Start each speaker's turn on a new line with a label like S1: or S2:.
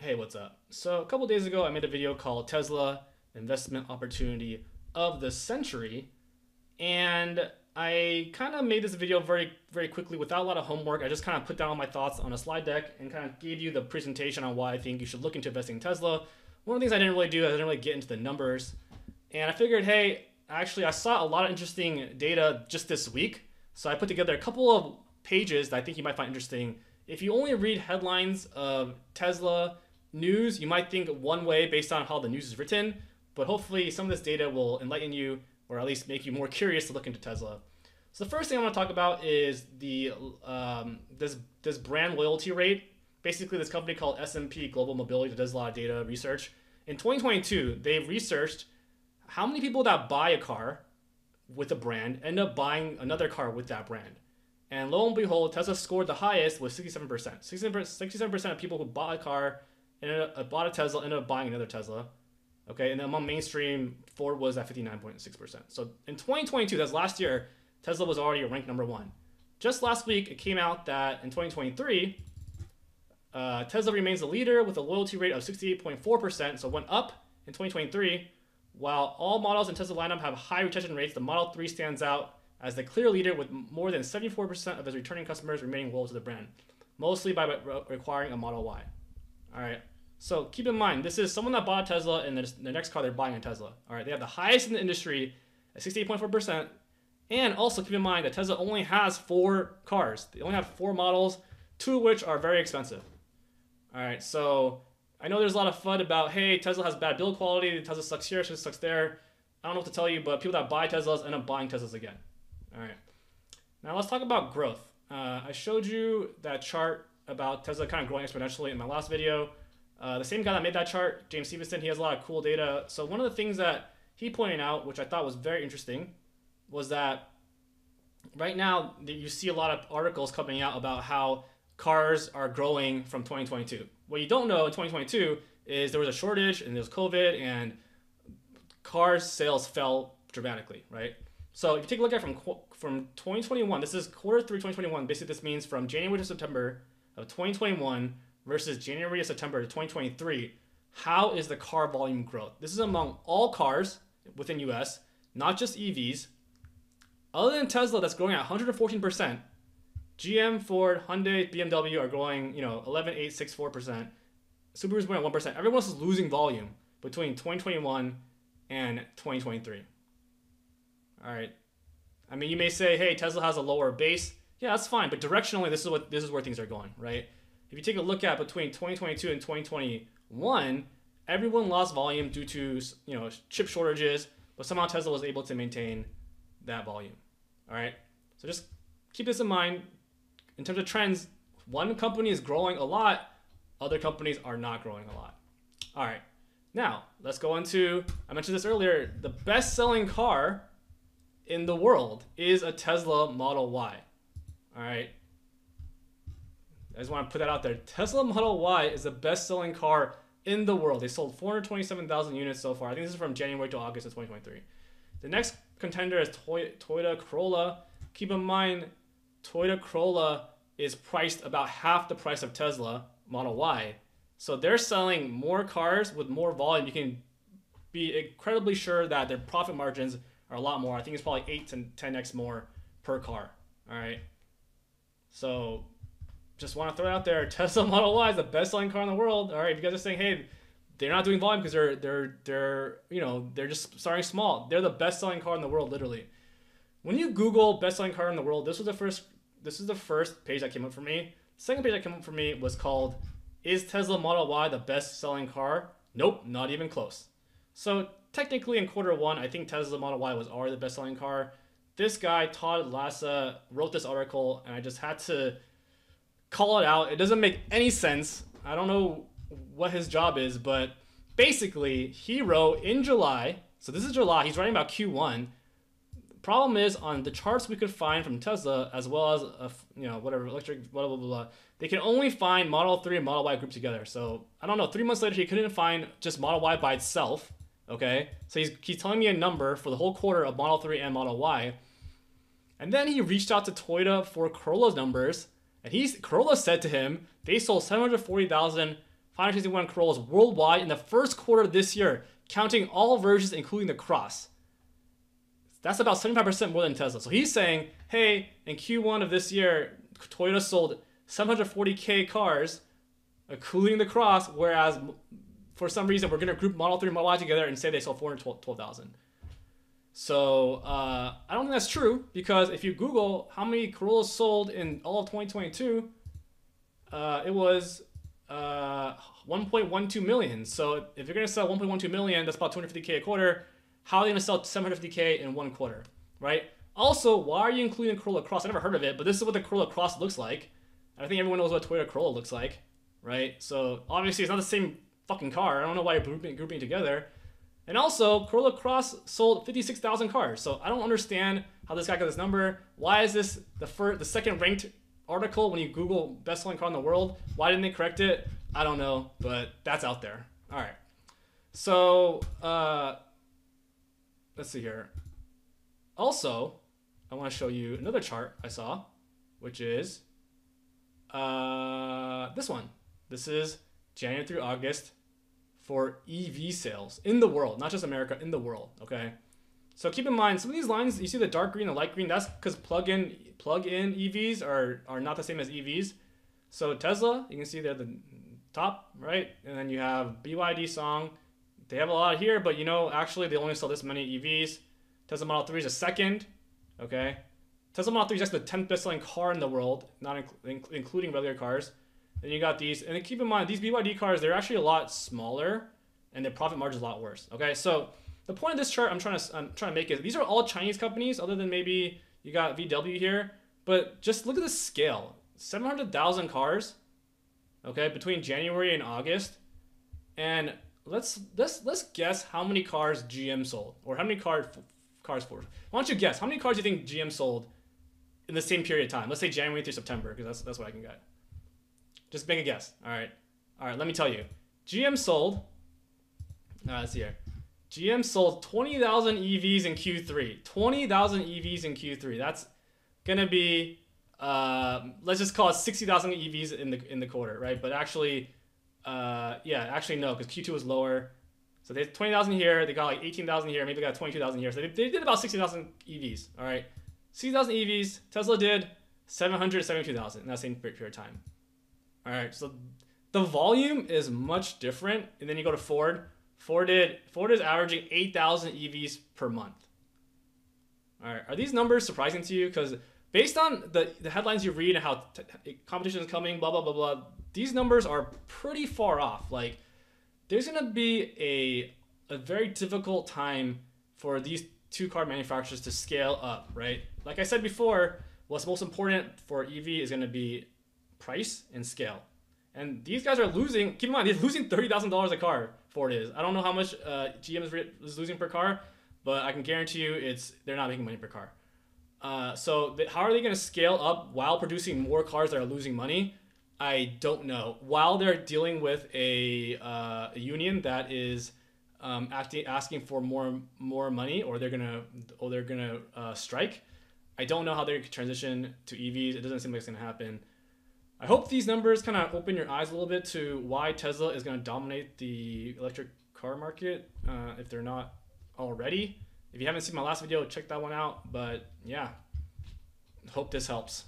S1: Hey, what's up? So a couple days ago, I made a video called Tesla Investment Opportunity of the Century, and I kind of made this video very quickly without a lot of homework. I just kind of put down all my thoughts on a slide deck and kind of gave you the presentation on why I think you should look into investing in Tesla. One of the things I didn't really do, I didn't really get into the numbers, and I figured, hey, actually, I saw a lot of interesting data just this week, so I put together a couple of pages that I think you might find interesting. If you only read headlines of Tesla news, you might think one way based on how the news is written, but hopefully some of this data will enlighten you or at least make you more curious to look into Tesla. So the first thing I want to talk about is the this brand loyalty rate. Basically, this company called S&P Global Mobility that does a lot of data research. In 2022, they researched how many people that buy a car with a brand end up buying another car with that brand. And lo and behold, Tesla scored the highest with 67%. 67% of people who bought a car bought a Tesla ended up buying another Tesla. Okay, and then among mainstream, Ford was at 59.6%. So in 2022, that's last year, Tesla was already ranked number one. Just last week, it came out that in 2023, Tesla remains the leader with a loyalty rate of 68.4%, so it went up in 2023. While all models in Tesla lineup have high retention rates, the Model 3 stands out as the clear leader with more than 74% of its returning customers remaining loyal to the brand, mostly by requiring a Model Y. All right. So keep in mind, this is someone that bought a Tesla and the next car they're buying a Tesla. All right. They have the highest in the industry at 68.4%. And also keep in mind that Tesla only has 4 cars. They only have 4 models, 2 of which are very expensive. All right. So I know there's a lot of FUD about, hey, Tesla has bad build quality. Tesla sucks here, Tesla sucks there. I don't know what to tell you, but people that buy Teslas end up buying Teslas again. All right. Now let's talk about growth. I showed you that chart about Tesla kind of growing exponentially in my last video. The same guy that made that chart, James Stevenson, he has a lot of cool data. So one of the things that he pointed out, which I thought was very interesting, was that right now you see a lot of articles coming out about how cars are growing from 2022. What you don't know in 2022 is there was a shortage and there was COVID and cars sales fell dramatically, right? So if you take a look at from 2021, this is quarter 3 2021. Basically, this means from January to September of 2021 versus January to September of 2023. How is the car volume growth? This is among all cars within US, not just EVs. Other than Tesla, that's growing at 114%. GM, Ford, Hyundai, BMW are growing, 11.864%. Subaru's growing at 1%. Everyone else is losing volume between 2021 and 2023. All right. I mean, you may say, hey, Tesla has a lower base. Yeah, that's fine. But directionally, this is where things are going, right? If you take a look at between 2022 and 2021, everyone lost volume due to chip shortages, but somehow Tesla was able to maintain that volume. All right. So just keep this in mind. In terms of trends, one company is growing a lot, other companies are not growing a lot. All right. Now, let's go into, I mentioned this earlier, the best-selling car in the world is a Tesla Model Y. All right. I just want to put that out there. Tesla Model Y is the best-selling car in the world. They sold 427,000 units so far. I think this is from January to August of 2023. The next contender is Toyota Corolla. Keep in mind, Toyota Corolla is priced about half the price of Tesla Model Y. So they're selling more cars with more volume. You can be incredibly sure that their profit margins are a lot more. I think it's probably 8 to 10x more per car. All right. So just want to throw it out there. Tesla Model Y is the best-selling car in the world. All right. If you guys are saying, hey, they're not doing volume because they're just starting small. They're the best-selling car in the world, literally. When you Google best-selling car in the world, this is the first page that came up for me. The second page that came up for me was called, is Tesla Model Y the best-selling car? Nope, not even close. So technically in quarter 1, I think Tesla Model Y was already the best-selling car. This guy, Todd Lassa, wrote this article, and I just had to call it out. It doesn't make any sense. I don't know what his job is, but basically he wrote in July, so this is July, he's writing about Q1. Problem is, on the charts we could find from Tesla, as well as whatever electric blah blah blah blah, they can only find Model 3 and Model Y grouped together. So I don't know. 3 months later, he couldn't find just Model Y by itself. Okay, so he's telling me a number for the whole quarter of Model 3 and Model Y, and then he reached out to Toyota for Corolla's numbers, and Corolla said to him they sold 740,000 561 Corollas worldwide in the first quarter of this year, counting all versions, including the Cross. That's about 75% more than Tesla. So he's saying, hey, in Q1 of this year, Toyota sold 740K cars, including the Cross, whereas for some reason we're going to group Model 3 and Model Y together and say they sold 412,000. So I don't think that's true, because if you Google how many Corollas sold in all of 2022, it was 1.12 million. So if you're going to sell 1.12 million, that's about 250K a quarter. How are they going to sell 750K in one quarter, right? Also, why are you including Corolla Cross? I never heard of it, but this is what the Corolla Cross looks like. I think everyone knows what Toyota Corolla looks like, right? So obviously it's not the same fucking car. I don't know why you're grouping together. And also, Corolla Cross sold 56,000 cars. So I don't understand how this guy got this number. Why is this the second ranked article when you Google best-selling car in the world? Why didn't they correct it? I don't know, but that's out there. All right. So let's see here. Also, I want to show you another chart I saw, which is this one. This is January through August for EV sales in the world, not just America, in the world, okay? So keep in mind, some of these lines, you see the dark green, the light green, that's because plug-in EVs are not the same as EVs. So Tesla, you can see they're the top, right? And then you have BYD, Song. They have a lot here, but you know, actually they only sell this many EVs. Tesla Model 3 is a second, okay? Tesla Model 3 is actually the 10th best-selling car in the world, not including regular cars. Then you got these, and keep in mind, these BYD cars, they're actually a lot smaller, and their profit margin is a lot worse. Okay, so the point of this chart I'm trying to make is these are all Chinese companies, other than maybe you got VW here, but just look at the scale: 700,000 cars, okay, between January and August, and let's guess how many cars GM sold, or how many cars Ford. Why don't you guess how many cars do you think GM sold in the same period of time? Let's say January through September, because that's what I can get. Just make a guess. All right, let me tell you. GM sold, let's see here. GM sold 20,000 EVs in Q3. 20,000 EVs in Q3. That's gonna be, let's just call it 60,000 EVs in the quarter, right? But actually, yeah, actually no, because Q2 was lower. So they had 20,000 here. They got like 18,000 here. Maybe they got 22,000 here. So they did about 60,000 EVs. All right, 60,000 EVs. Tesla did 772,000 in that same period of time. All right, so the volume is much different. And then you go to Ford. Ford is averaging 8,000 EVs per month. All right, are these numbers surprising to you? Because based on the headlines you read and how competition is coming, blah, blah, blah, blah, these numbers are pretty far off. Like, there's going to be a very difficult time for these two car manufacturers to scale up, right? Like I said before, what's most important for EV is going to be price and scale. And these guys are losing, keep in mind, they're losing $30,000 a car, Ford is. I don't know how much GM is losing per car, but I can guarantee you they're not making money per car. So how are they going to scale up while producing more cars that are losing money? I don't know. While they're dealing with a union that is asking for more money, or they're gonna strike. I don't know how they're going to transition to EVs. It doesn't seem like it's going to happen. I hope these numbers kind of open your eyes a little bit to why Tesla is going to dominate the electric car market, if they're not already. If you haven't seen my last video, check that one out. But yeah, hope this helps.